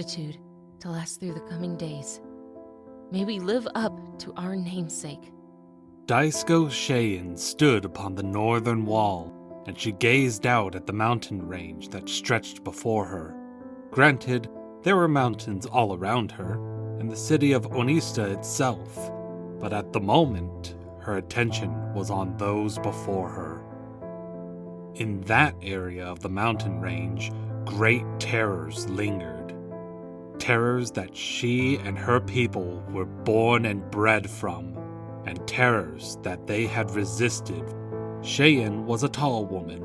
fortitude to last through the coming days. May we live up to our namesake. Daisko Shaeyn stood upon the northern wall, and she gazed out at the mountain range that stretched before her. Granted, there were mountains all around her, and the city of Onista itself, but at the moment, her attention was on those before her. In that area of the mountain range, great terrors lingered. Terrors that she and her people were born and bred from, and terrors that they had resisted. Shaeyn was a tall woman,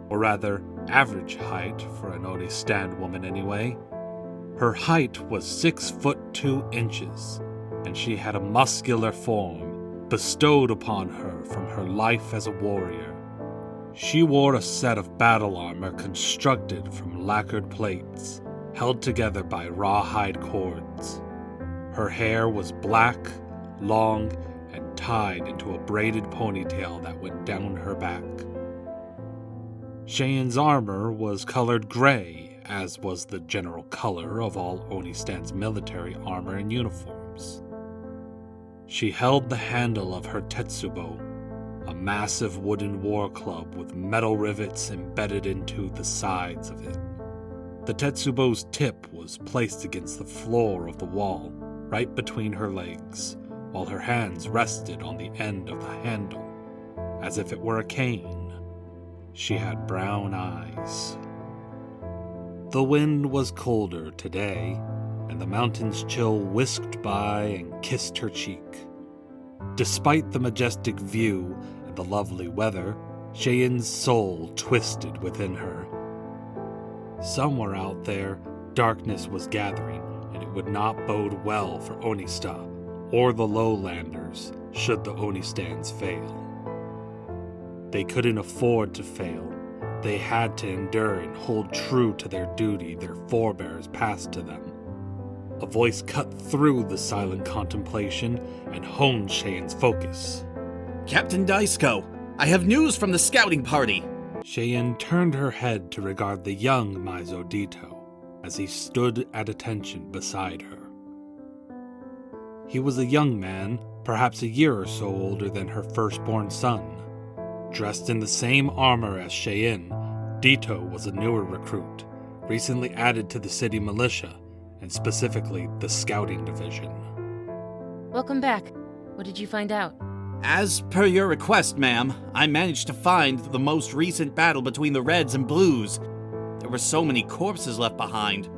or rather, average height for an Onistan woman anyway. Her height was 6'2", and she had a muscular form bestowed upon her from her life as a warrior. She wore a set of battle armor constructed from lacquered plates, held together by rawhide cords. Her hair was black, long, and tied into a braided ponytail that went down her back. Shaeyn's armor was colored gray, as was the general color of all Onistan's military armor and uniforms. She held the handle of her tetsubo, a massive wooden war club with metal rivets embedded into the sides of it. The tetsubo's tip was placed against the floor of the wall, right between her legs, while her hands rested on the end of the handle, as if it were a cane. She had brown eyes. The wind was colder today, and the mountain's chill whisked by and kissed her cheek. Despite the majestic view and the lovely weather, Shaeyn's soul twisted within her. Somewhere out there, darkness was gathering, and it would not bode well for Onista or the lowlanders should the Onistans fail. They couldn't afford to fail. They had to endure and hold true to their duty their forebears passed to them. A voice cut through the silent contemplation and honed Shaeyn's focus. Captain Daisko, I have news from the scouting party. Shaeyn turned her head to regard the young Maizo Deeto as he stood at attention beside her. He was a young man, perhaps a year or so older than her firstborn son. Dressed in the same armor as Shaeyn, Deeto was a newer recruit, recently added to the city militia, and specifically the scouting division. Welcome back. What did you find out? As per your request, ma'am, I managed to find the most recent battle between the Reds and Blues. There were so many corpses left behind,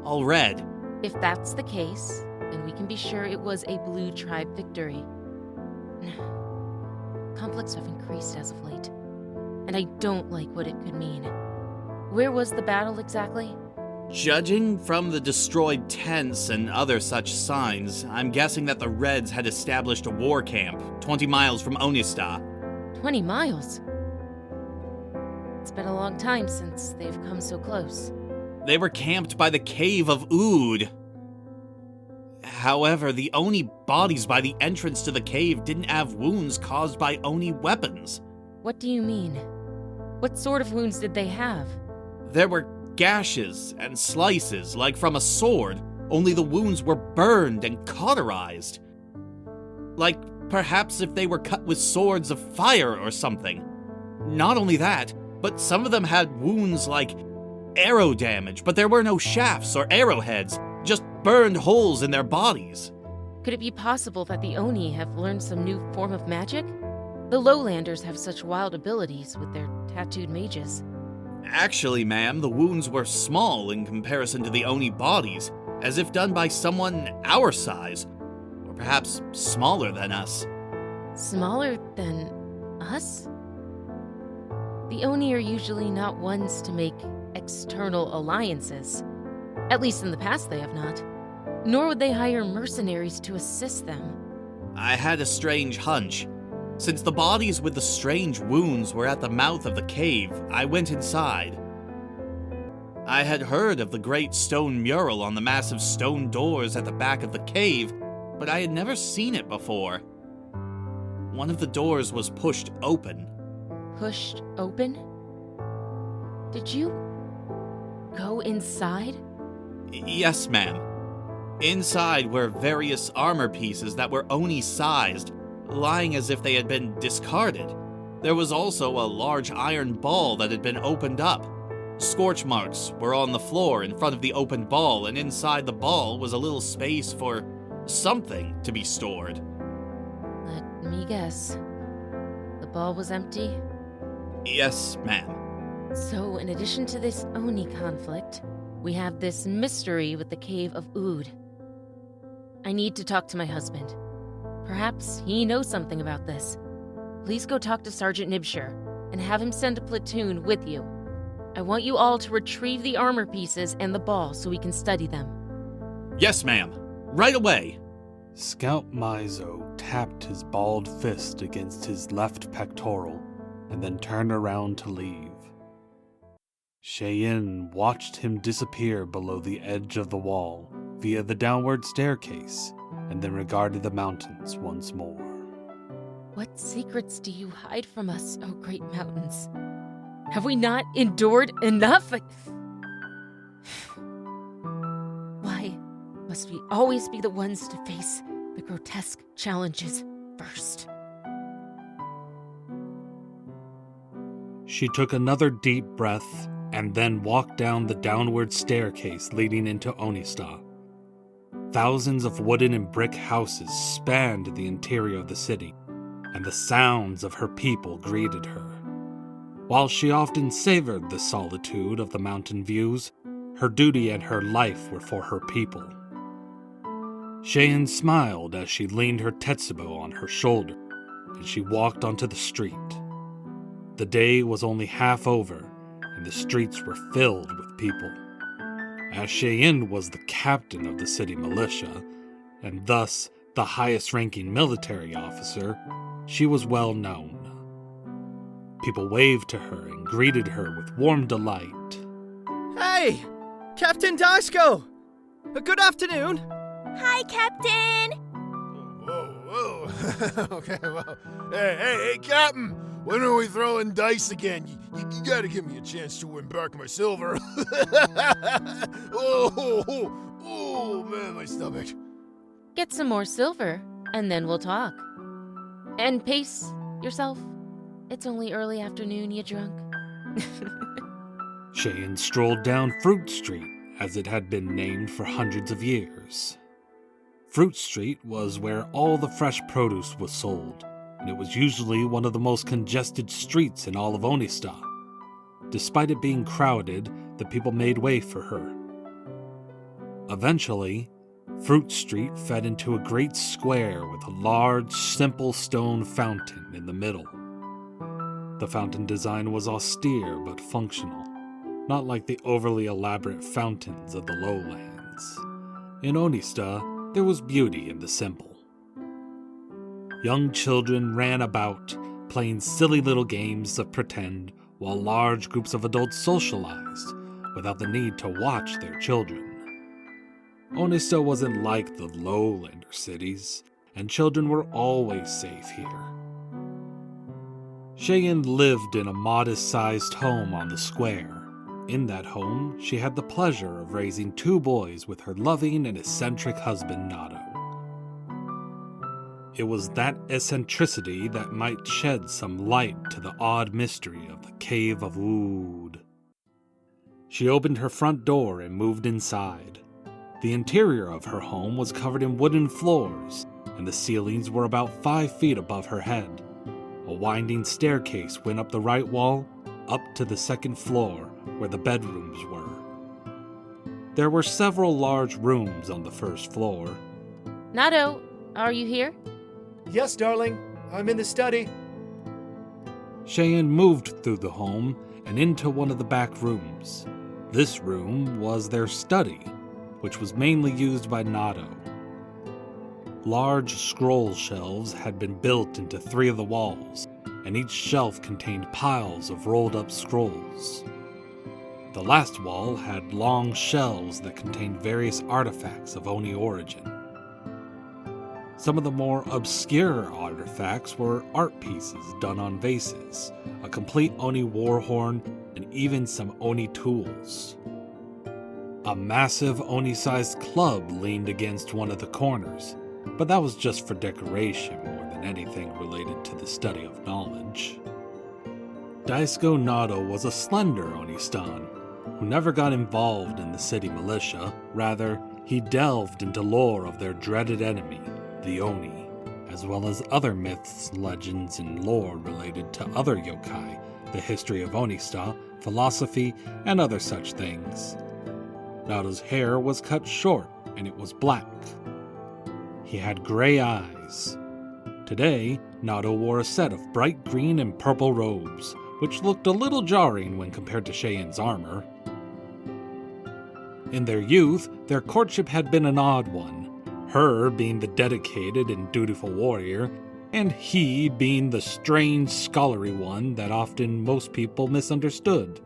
all red. If that's the case, then we can be sure it was a Blue Tribe victory. Conflicts have increased as of late, and I don't like what it could mean. Where was the battle exactly? Judging from the destroyed tents and other such signs, I'm guessing that the Reds had established a war camp 20 miles from Onista. 20 miles? It's been a long time since they've come so close. They were camped by the Cave of Ood. However, the Oni bodies by the entrance to the cave didn't have wounds caused by Oni weapons. What do you mean? What sort of wounds did they have? There were gashes and slices like from a sword, only the wounds were burned and cauterized. Like perhaps if they were cut with swords of fire or something. Not only that, but some of them had wounds like arrow damage, but there were no shafts or arrowheads, just burned holes in their bodies. Could it be possible that the Oni have learned some new form of magic? The lowlanders have such wild abilities with their tattooed mages. Actually, ma'am, the wounds were small in comparison to the Oni bodies, as if done by someone our size, or perhaps smaller than us. Smaller than us? The Oni are usually not ones to make external alliances. At least in the past they have not. Nor would they hire mercenaries to assist them. I had a strange hunch. Since the bodies with the strange wounds were at the mouth of the cave, I went inside. I had heard of the great stone mural on the massive stone doors at the back of the cave, but I had never seen it before. One of the doors was pushed open. Pushed open? Did you go inside? Yes, ma'am. Inside were various armor pieces that were Oni-sized, lying as if they had been discarded. There was also a large iron ball that had been opened up. Scorch marks were on the floor in front of the opened ball, and inside the ball was a little space for something to be stored. Let me guess. The ball was empty? Yes, ma'am. So, in addition to this Oni conflict, we have this mystery with the Cave of Ood. I need to talk to my husband. Perhaps he knows something about this. Please go talk to Sergeant Nibsher and have him send a platoon with you. I want you all to retrieve the armor pieces and the ball so we can study them. Yes, ma'am. Right away. Scout Maizo tapped his balled fist against his left pectoral and then turned around to leave. Shaeyn watched him disappear below the edge of the wall via the downward staircase and then regarded the mountains once more. What secrets do you hide from us, O great mountains? Have we not endured enough? Why must we always be the ones to face the grotesque challenges first? She took another deep breath and then walked down the downward staircase leading into Onista. Thousands of wooden and brick houses spanned the interior of the city, and the sounds of her people greeted her. While she often savored the solitude of the mountain views, her duty and her life were for her people. Shaeyn smiled as she leaned her tetsubo on her shoulder, and she walked onto the street. The day was only half over, and the streets were filled with people. As Shaeyn was the captain of the city militia, and thus the highest-ranking military officer, she was well known. People waved to her and greeted her with warm delight. Hey! Captain Daisko! Good afternoon! Hi, Captain! Whoa. Okay, well. Hey, Captain! When are we throwing dice again? You gotta give me a chance to win back my silver. Oh, man, my stomach. Get some more silver, and then we'll talk. And pace yourself. It's only early afternoon, you drunk. Shaeyn strolled down Fruit Street, as it had been named for hundreds of years. Fruit Street was where all the fresh produce was sold, and it was usually one of the most congested streets in all of Onista. Despite it being crowded, the people made way for her. Eventually, Fruit Street fed into a great square with a large, simple stone fountain in the middle. The fountain design was austere but functional, not like the overly elaborate fountains of the lowlands. In Onista, there was beauty in the simple. Young children ran about, playing silly little games of pretend, while large groups of adults socialized, without the need to watch their children. Onista wasn't like the lowlander cities, and children were always safe here. Shaeyn lived in a modest-sized home on the square. In that home, she had the pleasure of raising 2 boys with her loving and eccentric husband, Nato. It was that eccentricity that might shed some light to the odd mystery of the Cave of Ood. She opened her front door and moved inside. The interior of her home was covered in wooden floors, and the ceilings were about 5 feet above her head. A winding staircase went up the right wall, up to the second floor, where the bedrooms were. There were several large rooms on the first floor. Nato, are you here? Yes, darling. I'm in the study. Shaeyn moved through the home and into one of the back rooms. This room was their study, which was mainly used by Nato. Large scroll shelves had been built into 3 of the walls, and each shelf contained piles of rolled-up scrolls. The last wall had long shelves that contained various artifacts of Oni origin. Some of the more obscure artifacts were art pieces done on vases, a complete Oni war horn, and even some Oni tools. A massive Oni-sized club leaned against one of the corners, but that was just for decoration more than anything related to the study of knowledge. Daisko Nado was a slender Onistan, who never got involved in the city militia. Rather, he delved into lore of their dreaded enemy, the Oni, as well as other myths, legends, and lore related to other yokai, the history of Onista, philosophy, and other such things. Nado's hair was cut short, and it was black. He had gray eyes. Today, Nado wore a set of bright green and purple robes, which looked a little jarring when compared to Shaeyn's armor. In their youth, their courtship had been an odd one, her being the dedicated and dutiful warrior, and he being the strange, scholarly one that often most people misunderstood.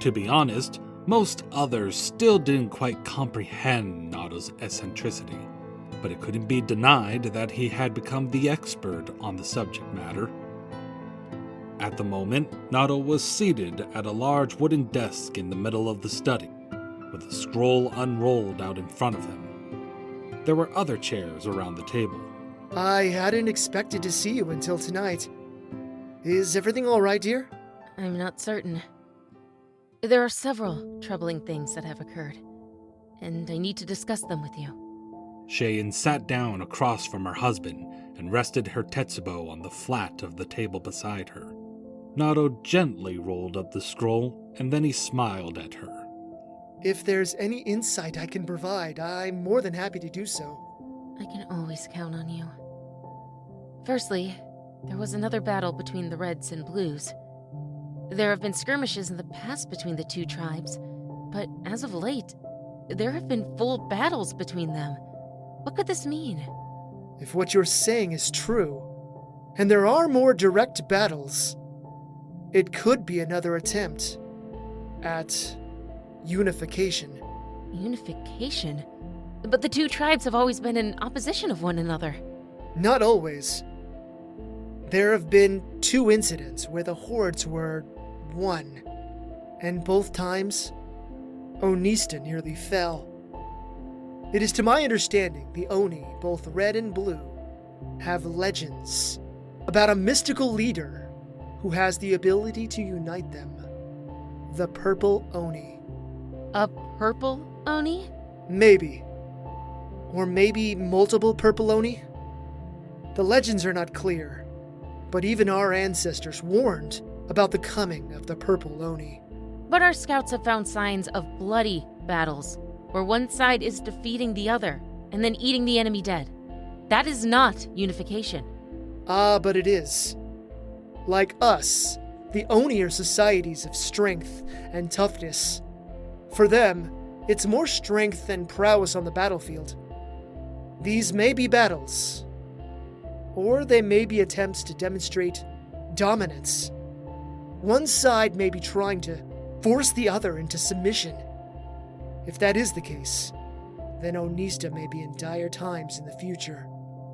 To be honest, most others still didn't quite comprehend Nado's eccentricity, but it couldn't be denied that he had become the expert on the subject matter. At the moment, Nado was seated at a large wooden desk in the middle of the study, with a scroll unrolled out in front of him. There were other chairs around the table. I hadn't expected to see you until tonight. Is everything all right, dear? I'm not certain. There are several troubling things that have occurred, and I need to discuss them with you. Shaeyn sat down across from her husband and rested her tetsubo on the flat of the table beside her. Nado gently rolled up the scroll, and then he smiled at her. If there's any insight I can provide, I'm more than happy to do so. I can always count on you. Firstly, there was another battle between the Reds and Blues. There have been skirmishes in the past between the two tribes, but as of late, there have been full battles between them. What could this mean? If what you're saying is true, and there are more direct battles, it could be another attempt at unification. Unification? But the two tribes have always been in opposition of one another. Not always. There have been 2 incidents where the hordes were one, and both times, Onista nearly fell. It is to my understanding the Oni, both red and blue, have legends about a mystical leader who has the ability to unite them. The Purple Oni. A purple Oni? Maybe. Or maybe multiple Purple Oni? The legends are not clear, but even our ancestors warned about the coming of the Purple Oni. But our scouts have found signs of bloody battles, where one side is defeating the other and then eating the enemy dead. That is not unification. Ah, but it is. Like us, the Oni are societies of strength and toughness. For them, it's more strength and prowess on the battlefield. These may be battles, or they may be attempts to demonstrate dominance. One side may be trying to force the other into submission. If that is the case, then Onista may be in dire times in the future.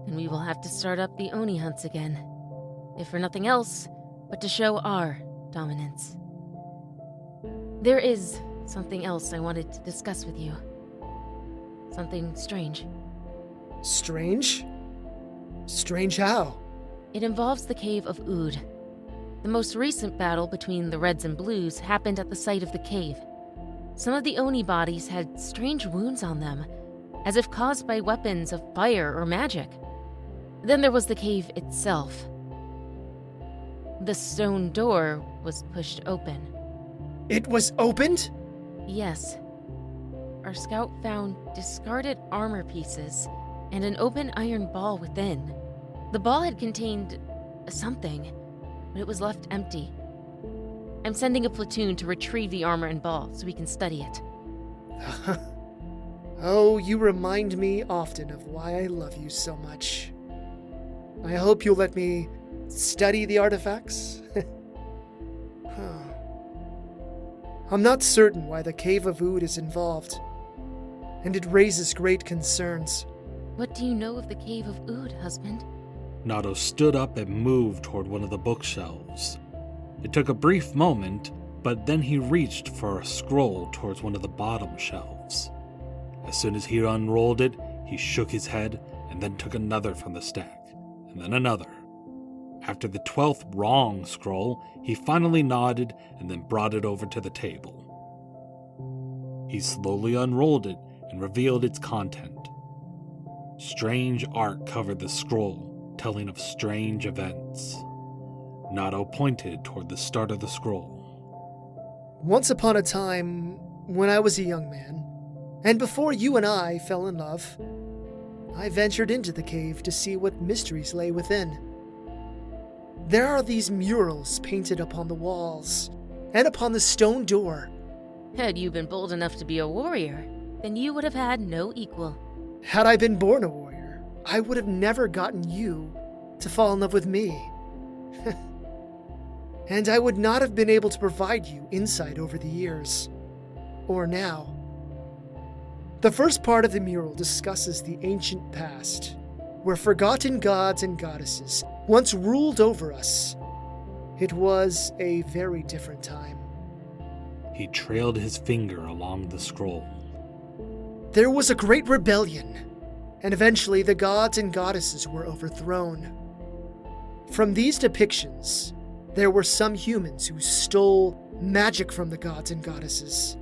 And we will have to start up the Oni hunts again. If for nothing else, but to show our dominance. There is something else I wanted to discuss with you. Something strange. Strange? Strange how? It involves the Cave of Ood. The most recent battle between the Reds and Blues happened at the site of the cave. Some of the Oni bodies had strange wounds on them, as if caused by weapons of fire or magic. Then there was the cave itself. The stone door was pushed open. It was opened? Yes. Our scout found discarded armor pieces and an open iron ball within. The ball had contained something, but it was left empty. I'm sending a platoon to retrieve the armor and ball so we can study it. Oh, you remind me often of why I love you so much. I hope you'll let me study the artifacts. I'm not certain why the Cave of Ood is involved, and it raises great concerns. What do you know of the Cave of Ood, husband? Nado stood up and moved toward one of the bookshelves. It took a brief moment, but then he reached for a scroll towards one of the bottom shelves. As soon as he unrolled it, he shook his head and then took another from the stack, and then another. After the 12th wrong scroll, he finally nodded and then brought it over to the table. He slowly unrolled it and revealed its content. Strange art covered the scroll, telling of strange events. Nato pointed toward the start of the scroll. Once upon a time, when I was a young man, and before you and I fell in love, I ventured into the cave to see what mysteries lay within. There are these murals painted upon the walls and upon the stone door. Had you been bold enough to be a warrior, then you would have had no equal. Had I been born a warrior, I would have never gotten you to fall in love with me. And I would not have been able to provide you insight over the years. Or now. The first part of the mural discusses the ancient past, where forgotten gods and goddesses once ruled over us. It was a very different time. He trailed his finger along the scroll. There was a great rebellion, and eventually the gods and goddesses were overthrown. From these depictions, there were some humans who stole magic from the gods and goddesses.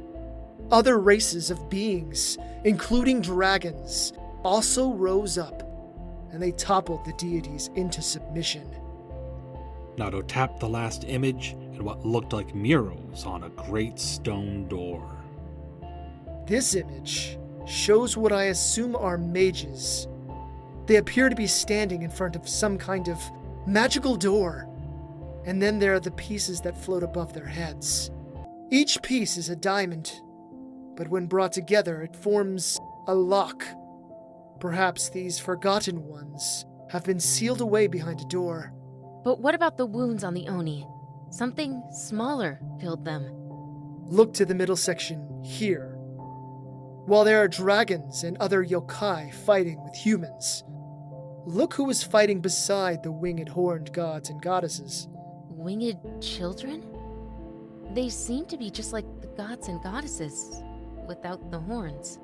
Other races of beings, including dragons, also rose up, and they toppled the deities into submission. Nato tapped the last image and what looked like murals on a great stone door. This image shows what I assume are mages. They appear to be standing in front of some kind of magical door, and then there are the pieces that float above their heads. Each piece is a diamond, but when brought together it forms a lock. Perhaps these forgotten ones have been sealed away behind a door. But what about the wounds on the Oni? Something smaller filled them. Look to the middle section here. While there are dragons and other yokai fighting with humans, look who is fighting beside the winged horned gods and goddesses. Winged children? They seem to be just like the gods and goddesses, without the horns.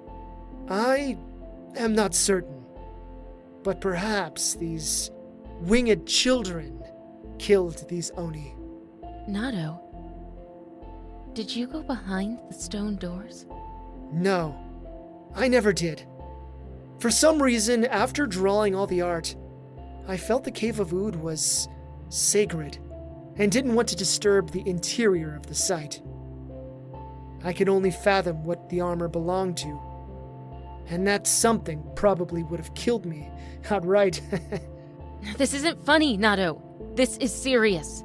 I am not certain, but perhaps these winged children killed these Oni. Nato, did you go behind the stone doors? No, I never did. For some reason, after drawing all the art, I felt the Cave of Ood was sacred and didn't want to disturb the interior of the site. I can only fathom what the armor belonged to, and that something probably would have killed me outright. This isn't funny, Nato. This is serious.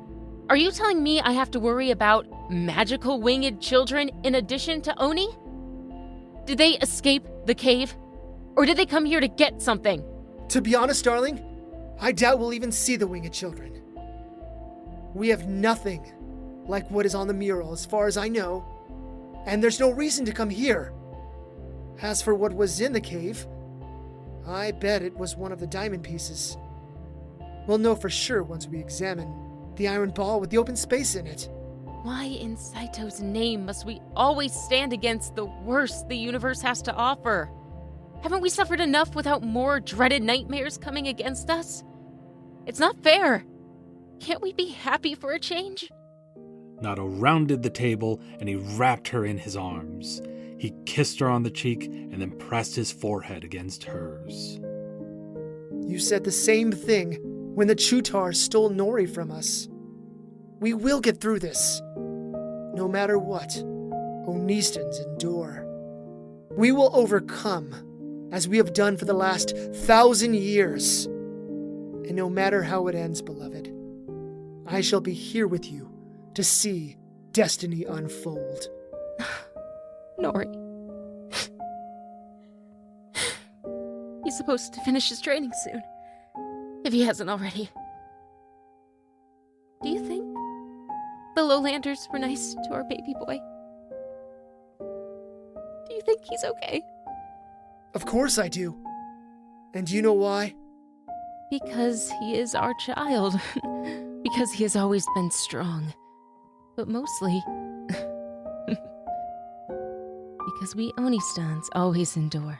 Are you telling me I have to worry about magical winged children in addition to Oni? Did they escape the cave? Or did they come here to get something? To be honest, darling, I doubt we'll even see the winged children. We have nothing like what is on the mural as far as I know, and there's no reason to come here. As for what was in the cave, I bet it was one of the diamond pieces. We'll know for sure once we examine the iron ball with the open space in it. Why in Saito's name must we always stand against the worst the universe has to offer? Haven't we suffered enough without more dreaded nightmares coming against us? It's not fair. Can't we be happy for a change? Nato rounded the table and he wrapped her in his arms. He kissed her on the cheek and then pressed his forehead against hers. You said the same thing when the Chutar stole Nori from us. We will get through this. No matter what, Onistans endure. We will overcome, as we have done for the last 1,000 years. And no matter how it ends, beloved, I shall be here with you to see destiny unfold. Nori. He's supposed to finish his training soon, if he hasn't already. Do you think the Lowlanders were nice to our baby boy? Do you think he's okay? Of course I do. And do you know why? Because he is our child. Because he has always been strong. But mostly 'cause we Onistans always endure.